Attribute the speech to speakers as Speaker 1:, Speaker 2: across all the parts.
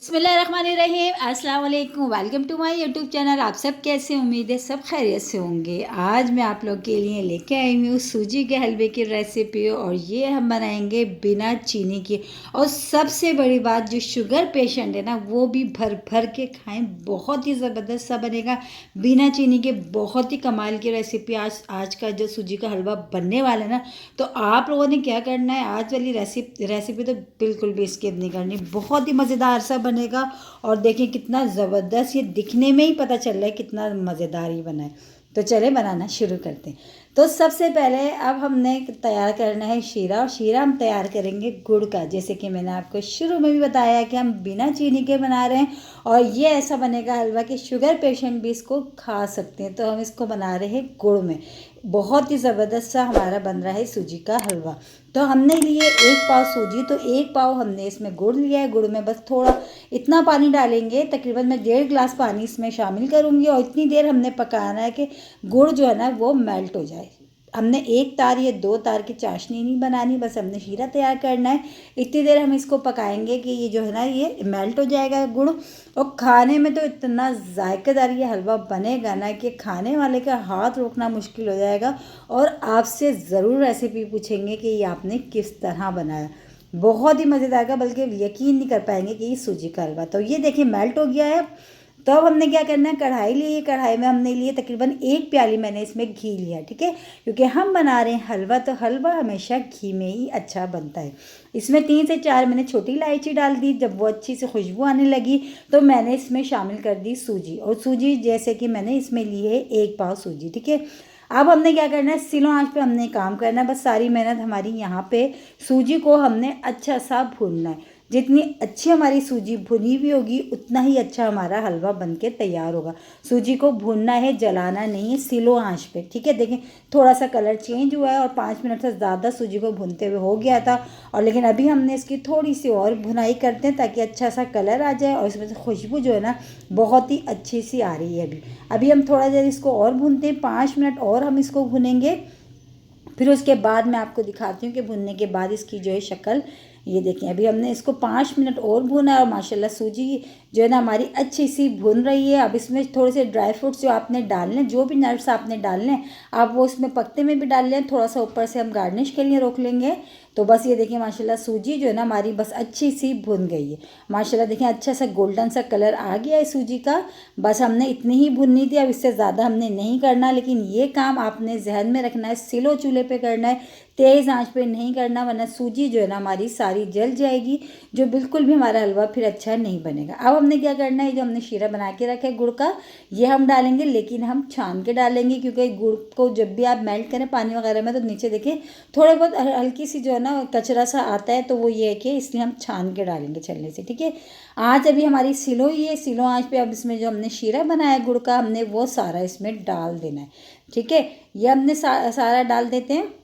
Speaker 1: बिस्मिल्लाहिर्रहमानिर्रहीम, अस्सलाम वालेकुम। Welcome to my YouTube channel. आप सब कैसे, उम्मीद है सब खैरियत से होंगे। आज मैं आप लोग के लिए लेके आई हूँ सूजी के हलवे की रेसिपी, और ये हम बनाएंगे बिना चीनी के। और सबसे बड़ी बात, जो शुगर पेशेंट है ना, वो भी भर भर के खाएं, बहुत ही ज़बरदस्त सा बनेगा बिना चीनी के। बहुत ही कमाल की रेसिपी आज का जो सूजी का हलवा बनने वाला है ना, तो आप लोगों ने क्या करना है, आज वाली रेसिपी तो बिल्कुल भी स्किप नहीं करनी। बहुत ही मज़ेदार सा बनेगा। और देखिए कितना ज़बरदस्त, ये दिखने में ही पता चल रहा है कितना मज़ेदार ही बना है। तो चले बनाना शुरू करते हैं। तो सबसे पहले अब हमने तैयार करना है शीरा। और शीरा हम तैयार करेंगे गुड़ का, जैसे कि मैंने आपको शुरू में भी बताया कि हम बिना चीनी के बना रहे हैं। और ये ऐसा बनेगा हलवा कि शुगर पेशेंट भी इसको खा सकते हैं। तो हम इसको बना रहे हैं गुड़ में। बहुत ही ज़बरदस्त सा हमारा बन रहा है सूजी का हलवा। तो हमने लिए 1 पाव सूजी, तो 1 पाव हमने इसमें गुड़ लिया है। गुड़ में बस थोड़ा इतना पानी डालेंगे, तकरीबन मैं 1.5 गिलास पानी इसमें शामिल करूँगी। और इतनी देर हमने पकाना है कि गुड़ जो है ना वो मेल्ट हो जाए। हमने 1 तार या 2 तार की चाशनी नहीं बनानी, बस हमने शीरा तैयार करना है। इतनी देर हम इसको पकाएंगे कि ये जो है ना ये मेल्ट हो जाएगा गुड़। और खाने में तो इतना जायकेदार ये हलवा बनेगा ना कि खाने वाले का हाथ रोकना मुश्किल हो जाएगा। और आपसे ज़रूर रेसिपी पूछेंगे कि ये आपने किस तरह बनाया। बहुत ही मज़ेदार का, बल्कि यकीन नहीं कर पाएंगे कि ये सूजी का हलवा। तो ये देखिए मेल्ट हो गया है। तो अब हमने क्या करना है, कढ़ाई ली। कढ़ाई में हमने लिए तकरीबन 1 प्याली मैंने इसमें घी लिया, ठीक है, क्योंकि हम बना रहे हैं हलवा, तो हलवा हमेशा घी में ही अच्छा बनता है। इसमें 3 से 4 मैंने छोटी इलायची डाल दी। जब वो अच्छी से खुशबू आने लगी तो मैंने इसमें शामिल कर दी सूजी। और सूजी जैसे कि मैंने इसमें ली है 1 पाव सूजी, ठीक है। अब हमने क्या करना है, स्लो आंच पे हमने काम करना है। बस सारी मेहनत हमारी यहाँ पे सूजी को हमने अच्छा सा भूनना है। जितनी अच्छी हमारी सूजी भुनी हुई होगी, उतना ही अच्छा हमारा हलवा बनके तैयार होगा। सूजी को भूनना है, जलाना नहीं है, स्लो आंच पे, ठीक है। देखें थोड़ा सा कलर चेंज हुआ है, और 5 मिनट से ज़्यादा सूजी को भूनते हुए हो गया था। और लेकिन अभी हमने इसकी थोड़ी सी और भुनाई करते हैं, ताकि अच्छा सा कलर आ जाए। और इसमें से खुशबू जो है ना बहुत ही अच्छी सी आ रही है। अभी हम थोड़ा देर इसको और भूनते हैं, 5 मिनट और हम इसको भुनेंगे। फिर उसके बाद मैं आपको दिखाती हूँ कि भुनने के बाद इसकी जो है शक्ल, ये देखें। अभी हमने इसको 5 मिनट और भुना है, और माशाल्लाह सूजी जो है ना हमारी अच्छी सी भुन रही है। अब इसमें थोड़े से ड्राई फ्रूट्स जो आपने डालने, जो भी नट्स आपने डालने, आप वो इसमें पकते में भी डाल लें। थोड़ा सा ऊपर से हम गार्निश के लिए रोक लेंगे। तो बस ये देखिए माशाल्लाह सूजी जो है ना हमारी बस अच्छी सी भुन गई है। माशाल्लाह देखें अच्छा सा गोल्डन सा कलर आ गया है सूजी का। बस हमने इतनी ही भुननी थी, अब इससे ज़्यादा हमने नहीं करना। लेकिन ये काम आपने जहन में रखना है, स्लो चूल्हे पे करना है, तेज़ आंच पे नहीं करना, वरना सूजी जो है ना हमारी सारी जल जाएगी, जो बिल्कुल भी हमारा हलवा फिर अच्छा नहीं बनेगा। अब हमने क्या करना है, जो हमने शीरा बना के रखा है गुड़ का, ये हम डालेंगे। लेकिन हम छान के डालेंगे, क्योंकि गुड़ को जब भी आप मेल्ट करें पानी वगैरह में, तो नीचे देखिए थोड़े बहुत हल्की सी जो है ना कचरा सा आता है। तो वो ये है कि इसलिए हम छान के डालेंगे छलने से, ठीक है। आँच अभी हमारी स्लो ही है, स्लो आँच पे अब इसमें जो हमने शीरा बनाया गुड़ का, हमने वो सारा इसमें डाल देना है, ठीक है। ये हमने सारा डाल देते हैं।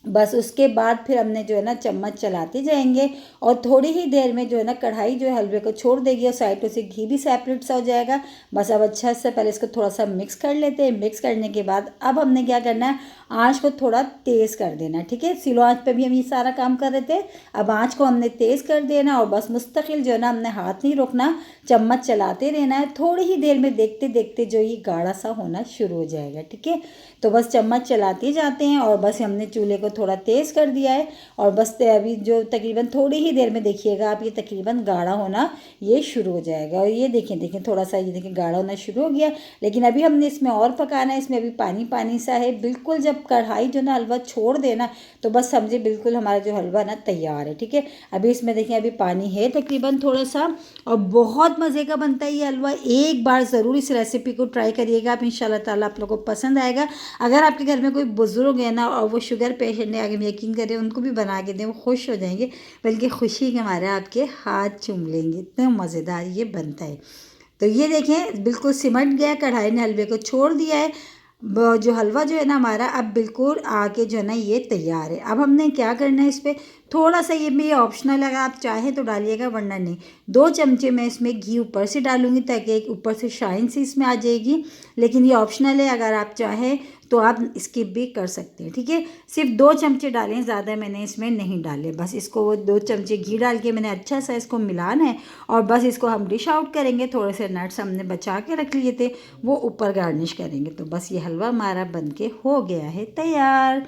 Speaker 1: बस उसके बाद फिर हमने जो है ना चम्मच चलाते जाएंगे, और थोड़ी ही देर में जो है ना कढ़ाई जो है हलवे को छोड़ देगी, और साइडों से घी भी सेपरेट सा हो जाएगा। बस अब अच्छा से पहले इसको थोड़ा सा मिक्स कर लेते हैं। मिक्स करने के बाद अब हमने क्या करना है, आँच को थोड़ा तेज़ कर देना है, ठीक है। स्लो आँच पे भी हम ये सारा काम कर रहे थे, अब आँच को हमने तेज़ कर देना। और बस मुस्तकिल जो है ना हमने हाथ नहीं रोकना, चम्मच चलाते रहना है। थोड़ी ही देर में देखते देखते जो ये गाढ़ा सा होना शुरू हो जाएगा, ठीक है। तो बस चम्मच चलाते जाते हैं, और बस हमने चूल्हे को थोड़ा तेज़ कर दिया है। और बस अभी जो तकरीबन थोड़ी ही देर में देखिएगा आप, ये तकरीबन गाढ़ा होना ये शुरू हो जाएगा। और ये देखें थोड़ा सा, ये देखें गाढ़ा होना शुरू हो गया। लेकिन अभी हमने इसमें और पकाना है, इसमें अभी पानी पानी सा है बिल्कुल। जब कढ़ाई जो ना हलवा छोड़ देना, तो बस समझे बिल्कुल हमारा जो हलवा ना तैयार है, ठीक है। अभी इसमें देखें अभी पानी है तकरीबन थोड़ा सा, और बहुत मज़े का बनता है ये हलवा। एक बार ज़रूर इस रेसिपी को ट्राई करिएगा आप, इंशाल्लाह ताला आप लोगों को पसंद आएगा। अगर आपके घर में कोई बुज़ुर्ग है ना, और वो शुगर पेशेंट है, आगे यकीन करें उनको भी बना के दें, वो खुश हो जाएंगे, बल्कि खुशी के मारे आपके हाथ चूम लेंगे, इतना मज़ेदार ये बनता है। तो ये देखें बिल्कुल सिमट गया, कढ़ाई ने हलवे को छोड़ दिया है। जो हलवा जो है ना हमारा अब बिल्कुल आके जो है ना ये तैयार है। अब हमने क्या करना है, इस पर थोड़ा सा ये भी ऑप्शनल है, अगर आप चाहें तो डालिएगा वरना नहीं। 2 चमचे मैं इसमें घी ऊपर से डालूँगी ताकि एक ऊपर से शाइन सी इसमें आ जाएगी, लेकिन ये ऑप्शनल है, अगर आप चाहें तो आप स्किप भी कर सकते हैं, ठीक है। सिर्फ 2 चमचे डालें, ज़्यादा मैंने इसमें नहीं डाले। बस इसको वो 2 चमचे घी डाल के मैंने अच्छा सा इसको मिलाना है और बस इसको हम डिश आउट करेंगे। थोड़े से नट्स हमने बचा के रख लिए थे, वो ऊपर गार्निश करेंगे। तो बस ये हलवा हमारा बन के हो गया है तैयार।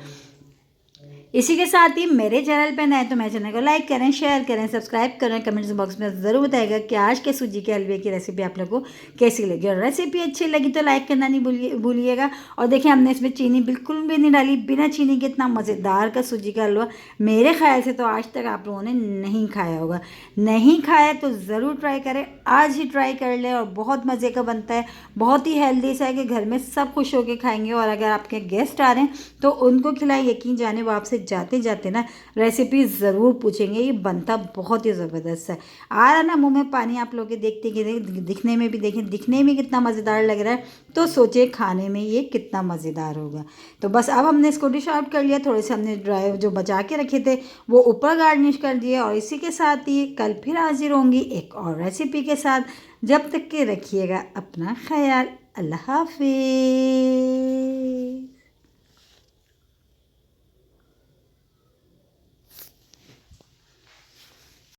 Speaker 1: इसी के साथ ही मेरे चैनल पर नए तो मेरे चैनल को लाइक करें, शेयर करें, सब्सक्राइब करें। कमेंट्स बॉक्स में ज़रूर बताइएगा कि आज के सूजी के हलवे की रेसिपी आप लोगों को कैसी लगी, और रेसिपी अच्छी लगी तो लाइक करना नहीं भूलिएगा। और देखिए हमने इसमें चीनी बिल्कुल भी नहीं डाली, बिना चीनी के इतना मज़ेदार का सूजी का हलवा मेरे ख्याल से तो आज तक आप लोगों ने नहीं खाया होगा। नहीं खाया तो ज़रूर ट्राई करें, आज ही ट्राई कर लें। और बहुत मज़े का बनता है, बहुत ही हेल्दी सा है कि घर में सब खुश होकर खाएंगे। और अगर आपके गेस्ट आ रहे हैं तो उनको खिलाएं, यकीन जाने वो आपसे जाते जाते ना रेसिपी ज़रूर पूछेंगे। ये बनता बहुत ही ज़बरदस्त है। आ रहा ना मुंह में पानी आप लोग के देखते कि दिखने में भी, देखें दिखने में कितना मज़ेदार लग रहा है, तो सोचे खाने में ये कितना मज़ेदार होगा। तो बस अब हमने इसको डिश आउट कर लिया। थोड़े से हमने ड्राई जो बचा के रखे थे वो ऊपर गार्निश कर दिए। और इसी के साथ ही कल फिर हाजिर होंगी एक और रेसिपी के साथ। जब तक के रखिएगा अपना ख्याल। अल्लाह हाफिज़।